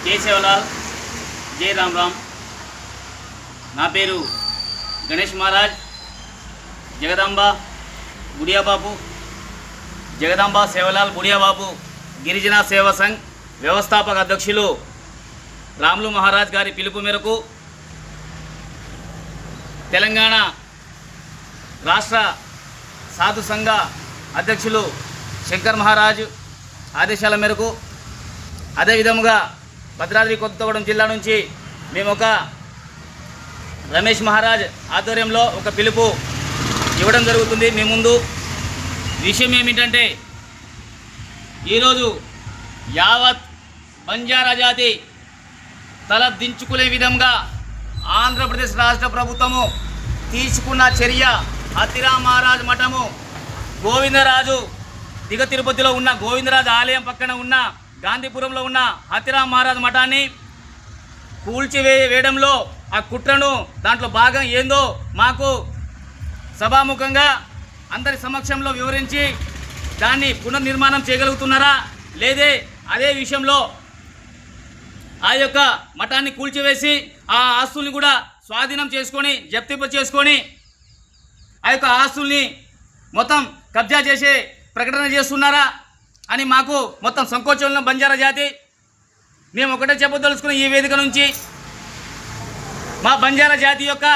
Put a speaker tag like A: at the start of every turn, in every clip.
A: జై సేవలాల్, జై రామ్ రామ్. నా పేరు గణేష్ మహారాజ్. జగదాంబ బుడియాబాబు, జగదాంబ సేవలాల్ బుడియాబాబు గిరిజన సేవా సంఘ్ వ్యవస్థాపక అధ్యక్షులు రాములు మహారాజ్ గారి పిలుపు మేరకు తెలంగాణ రాష్ట్ర సాధు సంఘ అధ్యక్షులు శంకర్ మహారాజ్ ఆదేశాల మేరకు, అదేవిధముగా భద్రాద్రి కొత్తగూడెం జిల్లా నుంచి మేము ఒక రమేష్ మహారాజ్ ఆధ్వర్యంలో ఒక పిలుపు ఇవ్వడం జరుగుతుంది. మీ ముందు విషయం ఏమిటంటే, ఈరోజు యావత్ బంజారా జాతి తల దించుకునే విధంగా ఆంధ్రప్రదేశ్ రాష్ట్ర ప్రభుత్వము తీసుకున్న చర్య, హతిరామ్ మహారాజ్ మఠము గోవిందరాజు దిగ తిరుపతిలో ఉన్న గోవిందరాజు ఆలయం పక్కన ఉన్న గాంధీపురంలో ఉన్న హతిరామ్ మహారాజ్ మఠాన్ని కూల్చివేయడంలో ఆ కుట్రను, దాంట్లో భాగం ఏందో మాకు సభాముఖంగా అందరి సమక్షంలో వివరించి దాన్ని పునర్నిర్మాణం చేయగలుగుతున్నారా లేదే, అదే విషయంలో ఆ యొక్క మఠాన్ని కూల్చివేసి ఆ ఆస్తుల్ని కూడా స్వాధీనం చేసుకొని, జప్తింప చేసుకొని ఆ యొక్క ఆస్తుల్ని మొత్తం కబ్జా చేసే ప్రకటన చేస్తున్నారా అని మాకు మొత్తం సంకోచంలో బంజారా జాతి మేము ఒకటే చెప్పదలుచుకున్న ఈ వేదిక నుంచి, మా బంజారా జాతి యొక్క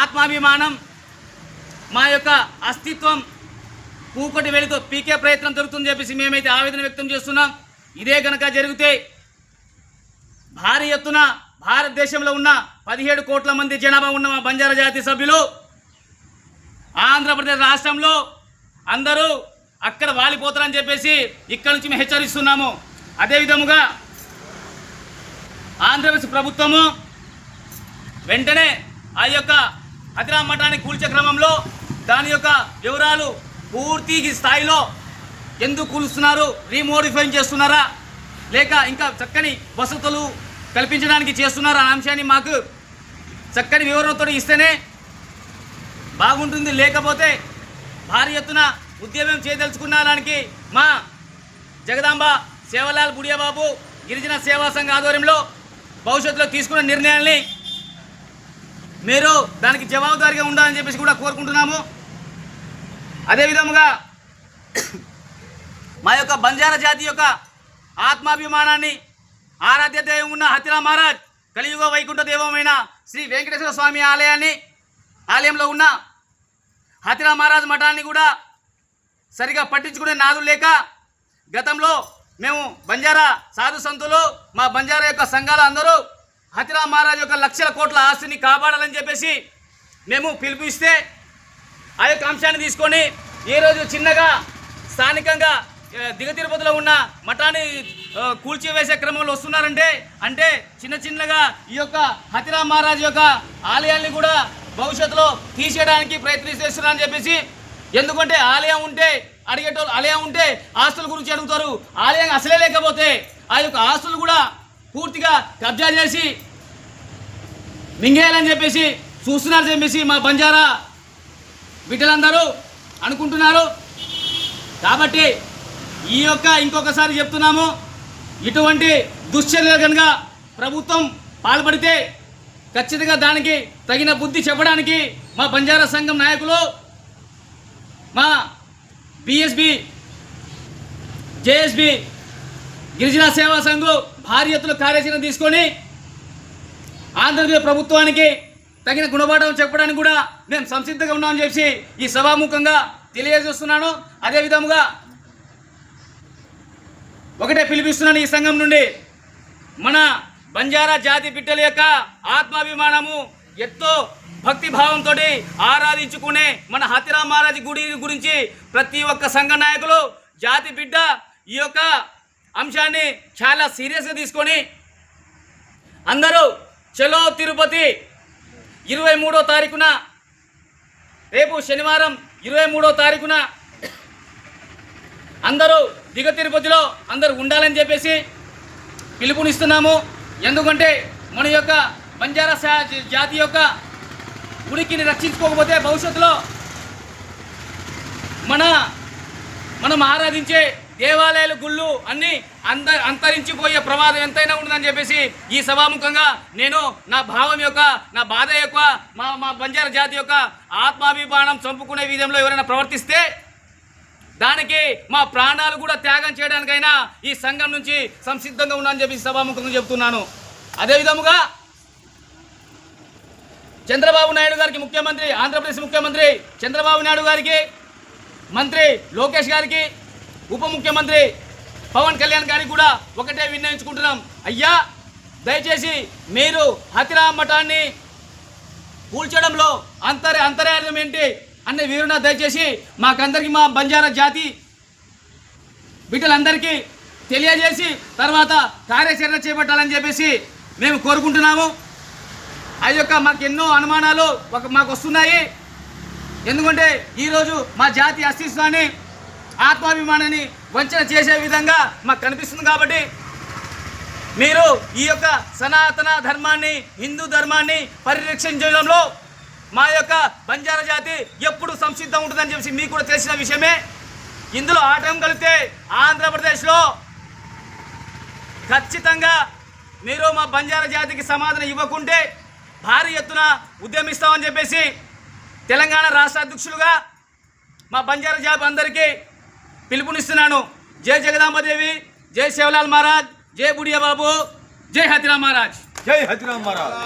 A: ఆత్మాభిమానం, మా యొక్క అస్తిత్వం కూకటి వెళుతూ పీకే ప్రయత్నం జరుగుతుందని చెప్పేసి మేమైతే ఆవేదన వ్యక్తం చేస్తున్నాం. ఇదే కనుక జరిగితే భారీ ఎత్తున భారతదేశంలో ఉన్న 17 కోట్ల మంది జనాభా ఉన్న మా బంజారా జాతి సభ్యులు ఆంధ్రప్రదేశ్ రాష్ట్రంలో అందరూ అక్కడ వాలిపోతారని చెప్పేసి ఇక్కడ నుంచి మేము హెచ్చరిస్తున్నాము. అదేవిధముగా ఆంధ్రప్రదేశ్ ప్రభుత్వము వెంటనే ఆ యొక్క హతిరామ్ మఠాన్ని కూల్చే క్రమంలో దాని యొక్క వివరాలు పూర్తి స్థాయిలో ఎందుకు కూలుస్తున్నారు, రీమోడిఫై చేస్తున్నారా లేక ఇంకా చక్కని వసతులు కల్పించడానికి చేస్తున్నారా అనే అంశాన్ని మాకు చక్కని వివరణతో ఇస్తేనే బాగుంటుంది. లేకపోతే భారీ ఎత్తున ఉద్యమం చేయదలుచుకున్నానికి మా జగదాంబ సేవలాల్ బుడియాబాబు గిరిజన సేవా సంఘ ఆధ్వర్యంలో భవిష్యత్తులో తీసుకున్న నిర్ణయాల్ని మీరు దానికి జవాబుదారీగా ఉండాలని చెప్పేసి కూడా కోరుకుంటున్నాము. అదేవిధముగా మా యొక్క బంజారా జాతి యొక్క ఆత్మాభిమానాన్ని, ఆరాధ్య దైవం ఉన్న హతిరామ్ మహారాజ్ కలియుగ వైకుంఠ దైవమైన శ్రీ వెంకటేశ్వర స్వామి ఆలయంలో ఉన్న హతిరామ్ మహారాజ్ మఠాన్ని కూడా సరిగా పట్టించుకునే నాదులు లేక గతంలో మేము బంజారా సాధు సంతులు, మా బంజారా యొక్క సంఘాలు అందరూ హతిరామ్ మహారాజ్ యొక్క లక్షల కోట్ల ఆస్తిని కాపాడాలని చెప్పేసి మేము పిలుపునిస్తే ఆ యొక్క అంశాన్ని తీసుకొని ఈరోజు చిన్నగా స్థానికంగా దిగ తిరుపతిలో ఉన్న మఠాన్ని కూల్చివేసే క్రమంలో వస్తున్నారంటే అంటే చిన్నగా ఈ యొక్క హతిరామ్ మహారాజ్ యొక్క ఆలయాన్ని కూడా భవిష్యత్తులో తీసేయడానికి ప్రయత్నిస్తున్నారని చెప్పేసి, ఎందుకంటే ఆలయం ఉంటే అడిగేటోళ్ళు, ఆలయం ఉంటే ఆస్తుల గురించి అడుగుతారు, ఆలయం అసలే లేకపోతే ఆ యొక్క ఆస్తులు కూడా పూర్తిగా కబ్జా చేసి మింగేయాలని చెప్పేసి చూస్తున్నారు చెప్పేసి మా బంజారా బిడ్డలందరూ అనుకుంటున్నారు. కాబట్టి ఈ యొక్క ఇంకొకసారి చెప్తున్నాము, ఇటువంటి దుశ్చర్యలు కనుక ప్రభుత్వం పాల్పడితే ఖచ్చితంగా దానికి తగిన బుద్ధి చెప్పడానికి మా బంజారా సంఘం నాయకులు, మా బిఎస్బి జేఎస్బి గిరిజన సేవా సంఘం భారీ ఎత్తున కార్యాచరణ తీసుకొని ఆంధ్రప్రదేశ్ ప్రభుత్వానికి తగిన గుణపాఠం చెప్పడానికి కూడా మేము సంసిద్ధంగా ఉన్నామని చెప్పి ఈ సభాముఖంగా తెలియజేస్తున్నాను. అదేవిధముగా ఒకటే పిలిపిస్తున్నాను ఈ సంఘం నుండి, మన బంజారా జాతి బిడ్డల యొక్క ఆత్మాభిమానము, ఎంతో భక్తిభావంతో ఆరాధించుకునే మన హతిరామ్ మహారాజ్ గుడి గురించి ప్రతి ఒక్క సంఘ నాయకులు, జాతి బిడ్డ ఈ యొక్క అంశాన్ని చాలా సీరియస్గా తీసుకొని అందరూ చలో తిరుపతి 23వ తారీఖున, రేపు శనివారం 23వ తారీఖున అందరూ దిగ తిరుపతిలో అందరూ ఉండాలని చెప్పేసి పిలుపునిస్తున్నాము. ఎందుకంటే మన యొక్క బంజారా జాతి యొక్క ఉనికిని రక్షించుకోకపోతే భవిష్యత్తులో మనం ఆరాధించే దేవాలయాలు గుళ్ళు అన్నీ అంతరించిపోయే ప్రమాదం ఎంతైనా ఉంటుందని చెప్పేసి ఈ సభాముఖంగా నేను నా భావం యొక్క నా బాధ యొక్క మా బంజారా జాతి యొక్క ఆత్మాభిమానం చంపుకునే విధంలో ఎవరైనా ప్రవర్తిస్తే దానికి మా ప్రాణాలు కూడా త్యాగం చేయడానికైనా ఈ సంఘం నుంచి సంసిద్ధంగా ఉన్నానని చెప్పి సభాముఖంగా చెప్తున్నాను. అదేవిధముగా చంద్రబాబు నాయుడు గారికి ముఖ్యమంత్రి, ఆంధ్రప్రదేశ్ ముఖ్యమంత్రి చంద్రబాబు నాయుడు గారికి, మంత్రి లోకేష్ గారికి, ఉప ముఖ్యమంత్రి పవన్ కళ్యాణ్ గారికి కూడా ఒకటే విన్నవించుకుంటున్నాం. అయ్యా, దయచేసి మీరు హతిరామ్ మఠాన్ని కూల్చడంలో అంతరార్థం ఏంటి అన్న వివరణ దయచేసి మాకందరికీ, మా బంజారా జాతి బిడ్డలందరికీ తెలియజేసి తర్వాత కార్యాచరణ చేపట్టాలని చెప్పేసి మేము కోరుకుంటున్నాము. అది యొక్క మాకు ఎన్నో అనుమానాలు మాకు వస్తున్నాయి. ఎందుకంటే ఈరోజు మా జాతి అస్తిత్వాన్ని, ఆత్మాభిమానాన్ని వంచన చేసే విధంగా మాకు కనిపిస్తుంది. కాబట్టి మీరు ఈ యొక్క సనాతన ధర్మాన్ని, హిందూ ధర్మాన్ని పరిరక్షించడంలో మా యొక్క బంజారా జాతి ఎప్పుడు సంసిద్ధం ఉంటుందని చెప్పి మీకు కూడా తెలిసిన విషయమే. ఇందులో ఆటం కలిగితే ఆంధ్రప్రదేశ్లో ఖచ్చితంగా మీరు మా బంజారా జాతికి సమాధానం ఇవ్వకుంటే భారీ ఎత్తున ఉద్యమిస్తామని చెప్పేసి తెలంగాణ రాష్ట్ర అధ్యక్షులుగా మా బంజారా జాతి అందరికీ పిలుపునిస్తున్నాను. జై జగదాంబదేవి, జై శివలాల్ మహారాజ్, జై బుడియా బాబు, జై హతిరామ్ మహారాజ్.
B: జై హతిరామ్ మహారాజ్.